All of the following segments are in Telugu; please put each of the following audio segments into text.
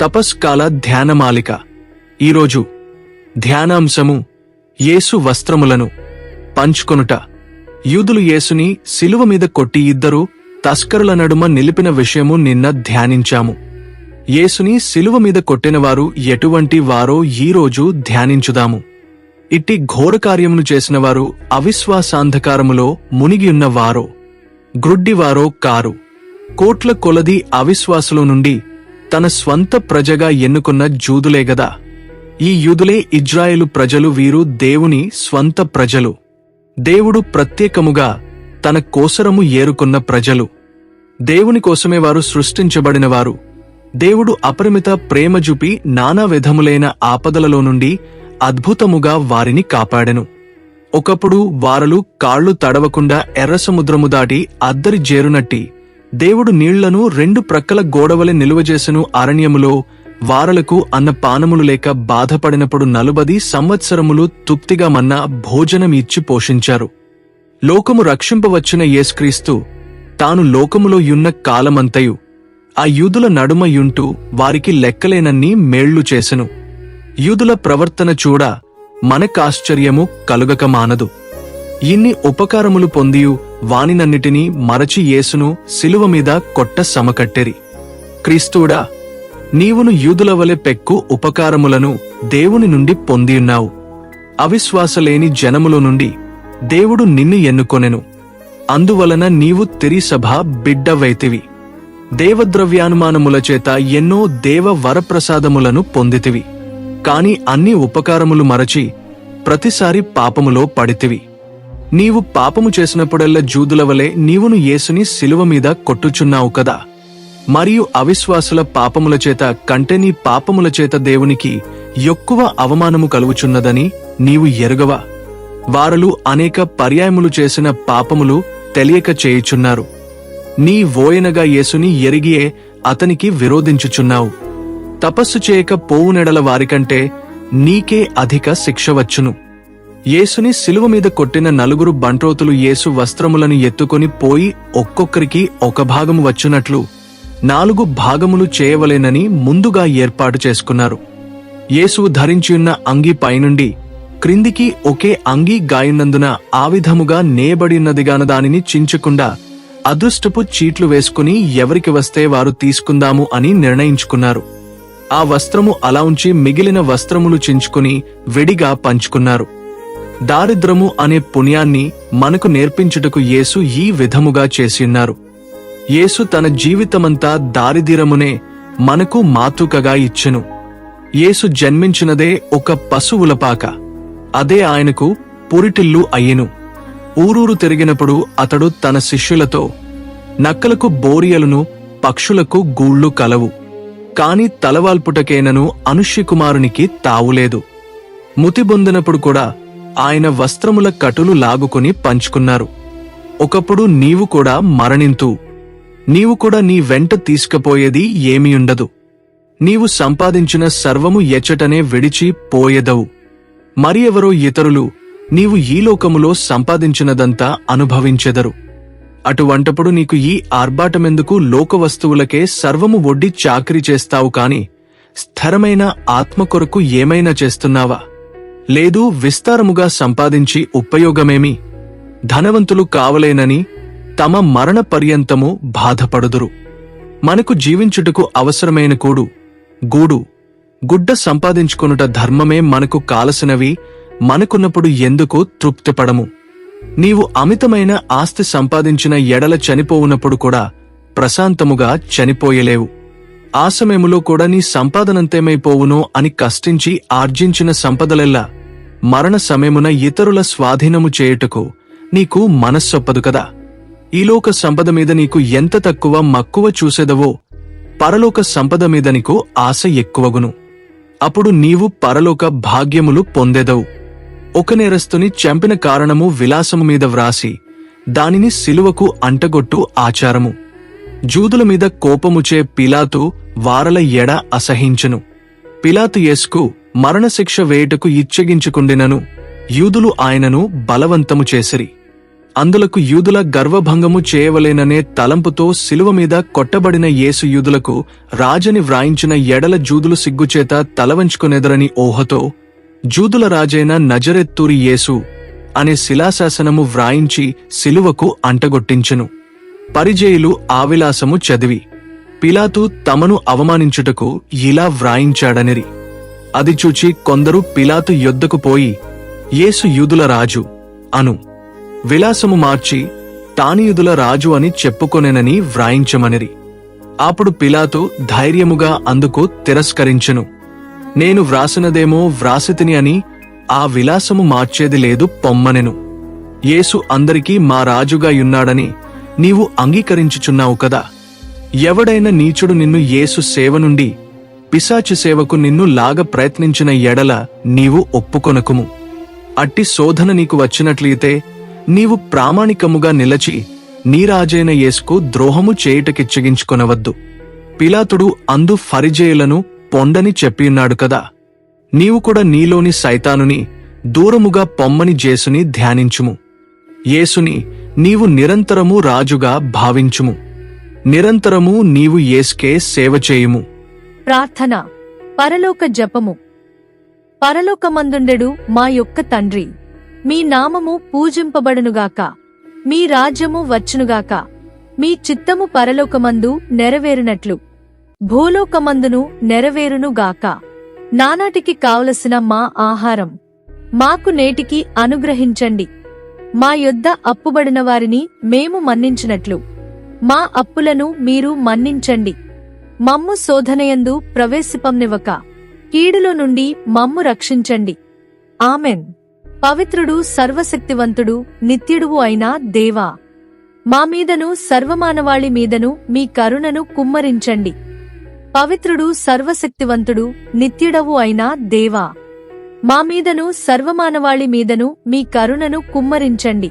తపస్కాల ధ్యానమాలిక. ఈరోజు ధ్యానాంశము యేసు వస్త్రములను పంచుకొనుట. యూదులు యేసుని శిలువ మీద కొట్టి ఇద్దరు తస్కరుల నడుమ నిలిపిన విషయము నిన్న ధ్యానించాము. యేసుని శిలువ మీద కొట్టినవారు ఎటువంటి వారో ఈరోజు ధ్యానించుదాము. ఇట్టి ఘోరకార్యమును చేసినవారు అవిశ్వాసాంధకారములో మునిగియున్న వారో, గ్రుడ్డివారో కారు. కోట్ల కొలది అవిశ్వాసుల నుండి తన స్వంత ప్రజగా ఎన్నుకున్న జూదులే గదా. ఈ యూదులే ఇజ్రాయేలు ప్రజలు. వీరు దేవుని స్వంత ప్రజలు. దేవుడు ప్రత్యేకముగా తన కోసరము ఏరుకున్న ప్రజలు. దేవుని కోసమే వారు సృష్టించబడినవారు. దేవుడు అపరిమిత ప్రేమ చూపి నానా విధములైన ఆపదలలో నుండి అద్భుతముగా వారిని కాపాడెను. ఒకప్పుడు వారలు కాళ్లు తడవకుండా ఎర్రసముద్రము దాటి అద్దరి జేరునట్టి దేవుడు నీళ్లను రెండు ప్రక్కల గోడవలె నిలువజేసెను. అరణ్యములో వారలకు అన్న పానములు లేక బాధపడినప్పుడు 40 సంవత్సరములు తృప్తిగా మన్నా భోజనం ఇచ్చి పోషించారు. లోకము రక్షింపవచ్చిన యేసుక్రీస్తు తాను లోకములో యున్న కాలమంతయు ఆ యూదుల నడుమ యుంటూ వారికి లెక్కలేనన్ని మేళ్లు చేసెను. యూదుల ప్రవర్తన చూడ మనకాశ్చర్యము కలుగక మానదు. ఇన్ని ఉపకారములు పొందియు వానినన్నిటినీ మరచి యేసును శిలువ మీద కొట్ట సమకట్టెరి. క్రీస్తుడా, నీవును యూదుల వలె పెక్కు ఉపకారములను దేవుని నుండి పొందియున్నావు. అవిశ్వాసలేని జనములో నుండి దేవుడు నిన్ను ఎన్నుకొనెను. అందువలన నీవు తిరిసభ బిడ్డవైతివి. దేవద్రవ్యానుమానముల చేత ఎన్నో దేవ వరప్రసాదములను పొందితివి. కాని అన్ని ఉపకారములు మరచి ప్రతిసారి పాపములో పడితివి. నీవు పాపము చేసినప్పుడెల్లా జూదుల వలె నీవును యేసుని శిలువ మీద కొట్టుచున్నావు కదా. మరియు అవిశ్వాసుల పాపముల చేత కంటే నీ పాపముల చేత దేవునికి ఎక్కువ అవమానము కలుగుచున్నదని నీవు ఎరుగవా? వారలు అనేక పర్యాయములు చేసిన పాపములు తెలియక చేయుచున్నారు. నీ వోయనగా యేసుని ఎరిగియే అతనికి విరోధించుచున్నావు. తపస్సు చేయక పోవునెడల వారికంటే నీకే అధిక శిక్ష వచ్చును. యేసుని శిలువ మీద కొట్టిన 4 బంట్రోతులు యేసు వస్త్రములను ఎత్తుకొని పోయి ఒక్కొక్కరికి ఒక భాగము వచ్చునట్లు 4 భాగములు చేయవలెనని ముందుగా ఏర్పాటు చేసుకున్నారు. యేసు ధరించియున్న అంగీ పైనుండి క్రిందికి ఒకే అంగీ గాయున్నందున ఆ విధముగా నేయబడినదిగాన దానిని చించకుండా అదృష్టపు చీట్లు వేసుకుని ఎవరికి వస్తే వారు తీసుకుందాము అని నిర్ణయించుకున్నారు. ఆ వస్త్రము అలా ఉంచి మిగిలిన వస్త్రములు చించుకుని విడిగా పంచుకున్నారు. దారిద్రము అనే పుణ్యాన్ని మనకు నేర్పించుటకు యేసు ఈ విధముగా చేసియున్నారు. యేసు తన జీవితమంతా దారిద్ర్యమునే మనకు మాతృకగా ఇచ్చెను. యేసు జన్మించినదే ఒక పశువులపాక. అదే ఆయనకు పురిటిల్లు అయ్యెను. ఊరూరు తిరిగినప్పుడు అతడు తన శిష్యులతో, నక్కలకు బోరియలును పక్షులకు గూళ్ళు కలవు, కాని తలవాల్పుటకేనను అనుష్యకుమారునికి తావులేదు. ముతిబొందినప్పుడు కూడా ఆయన వస్త్రముల కటులు లాగుకుని పంచుకున్నారు. ఒకప్పుడు నీవు కూడా మరణింతు. నీవు కూడా నీ వెంట తీసుకపోయేది ఏమీయుండదు. నీవు సంపాదించిన సర్వము ఎచ్చటనే విడిచి పోయెదవు. మరి ఎవరో ఇతరులు నీవు ఈ లోకములో సంపాదించినదంతా అనుభవించెదరు. అటువంటప్పుడు నీకు ఈ ఆర్భాటమెందుకు? లోక వస్తువులకే సర్వము ఒడ్డి చాకిరీ చేస్తావు కాని స్థిరమైన ఆత్మ కొరకు ఏమైనా చేస్తున్నావా? లేదు. విస్తారముగా సంపాదించి ఉపయోగమేమి? ధనవంతులు కావలేనని తమ మరణ పర్యంతము బాధపడుదురు. మనకు జీవించుటకు అవసరమైన గూడు గుడ్డ సంపాదించుకొనుట ధర్మమే. మనకు కాలసినవి మనకున్నప్పుడు ఎందుకు తృప్తిపడము? నీవు అమితమైన ఆస్తి సంపాదించిన ఎడల చనిపోవునప్పుడు కూడా ప్రశాంతముగా చనిపోయలేవు. ఆ సమయములో కూడా నీ సంపాదనంతేమైపోవునో అని కష్టించి ఆర్జించిన సంపదలెల్లా మరణ సమయమున ఇతరుల స్వాధీనము చేయుటకు నీకు మనస్సొప్పదు కదా. ఈలోక సంపద మీద నీకు ఎంత తక్కువ మక్కువ చూసెదవో పరలోక సంపద మీద నీకు ఆశ ఎక్కువగును. అప్పుడు నీవు పరలోక భాగ్యములు పొందెదవు. ఒక నేరస్తుని చంపిన కారణము విలాసము మీద వ్రాసి దానిని శిలువకు అంటగొట్టు ఆచారము. జూదుల మీద కోపముచే పిలాతు వారల ఎడ అసహించెను. పిలాతు యేసుకు మరణశిక్ష వేయుటకు ఇచ్చగించుకుండినను యూదులు ఆయనను బలవంతము చేసిరి. అందులకు యూదుల గర్వభంగము చేయవలేననే తలంపుతో శిలువ మీద కొట్టబడిన యేసు యూదులకు రాజని వ్రాయించిన ఎడల జూదులు సిగ్గుచేత తలవంచుకొనెదరని ఊహతో జూదుల రాజైన నజరెత్తూరి యేసు అనే శిలాశాసనము వ్రాయించి శిలువకు అంటగొట్టించెను. పరిజేయులు ఆ విలాసము చదివి పిలాతు తమను అవమానించుటకు ఇలా వ్రాయించాడనిరి. అది చూచి కొందరు పిలాతు యొద్దకు పోయి యేసు యూదుల రాజు అను విలాసము మార్చి తానియుదుల రాజు అని చెప్పుకొనెనని వ్రాయించమనిరి. అప్పుడు పిలాతు ధైర్యముగా అందుకు తిరస్కరించెను. నేను వ్రాసినదేమో వ్రాసితిని అని ఆ విలాసము మార్చేది లేదు పొమ్మనెను. యేసు అందరికీ మా రాజుగా యున్నాడని నీవు అంగీకరించుచున్నావు కదా. ఎవడైనా నీచుడు నిన్ను యేసు సేవ నుండి పిశాచి సేవకు నిన్ను లాగ ప్రయత్నించిన ఎడల నీవు ఒప్పుకొనకుము. అట్టి శోధన నీకు వచ్చినట్లయితే నీవు ప్రామాణికముగా నిలచి నీ రాజైన యేసుకు ద్రోహము చేయుటకిచ్చగించుకొనవద్దు. పిలాతుడు అందు ఫరిజేయులను పొండని చెప్పియున్నాడు కదా. నీవు కూడా నీలోని సైతానుని దూరముగా పొమ్మని జేసుని ధ్యానించుము. యేసుని నీవు నిరంతరము రాజుగా భావించుము. నిరంతరము నీవు యేసుకే సేవ చేయుము. ప్రార్థన. పరలోక జపము. పరలోకమందుండెడు మా యొక్క తండ్రి, మీ నామము పూజింపబడునుగాక, మీ రాజ్యము వచ్చునుగాక, మీ చిత్తము పరలోకమందు నెరవేరునట్లు భూలోకమందును నెరవేరునుగాక. నానాటికి కావలసిన మా ఆహారం మాకు నేటికి అనుగ్రహించండి. మా యొద్ద అప్పుబడిన వారిని మేము మన్నించినట్లు మా అప్పులను మీరు మన్నించండి. మమ్ము శోధనయందు ప్రవేశిపంనివ్వక కీడులో నుండి మమ్ము రక్షించండి. ఆమెన్. పవిత్రుడు సర్వశక్తివంతుడు నిత్యుడువు అయిన దేవా, మా మీదను సర్వమానవాళి మీదను మీ కరుణను కుమ్మరించండి. పవిత్రుడు సర్వశక్తివంతుడు నిత్యుడవు అయిన దేవా, మా మీదను సర్వమానవాళి మీదను మీ కరుణను కుమ్మరించండి.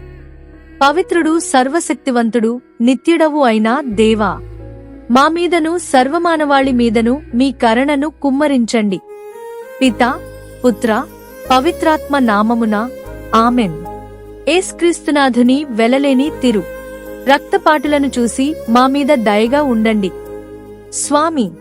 పవిత్రుడు సర్వశక్తివంతుడు నిత్యుడవు అయిన దేవా, మా మీదను సర్వమానవాళి మీదను మీ కరుణను కుమ్మరించండి. పితా, పుత్ర, పవిత్రాత్మ నామమున ఆమెన్. యేసుక్రీస్తునాథుని వెలలేని తిరు రక్తపాటులను చూసి మా మీద దయగా ఉండండి స్వామి.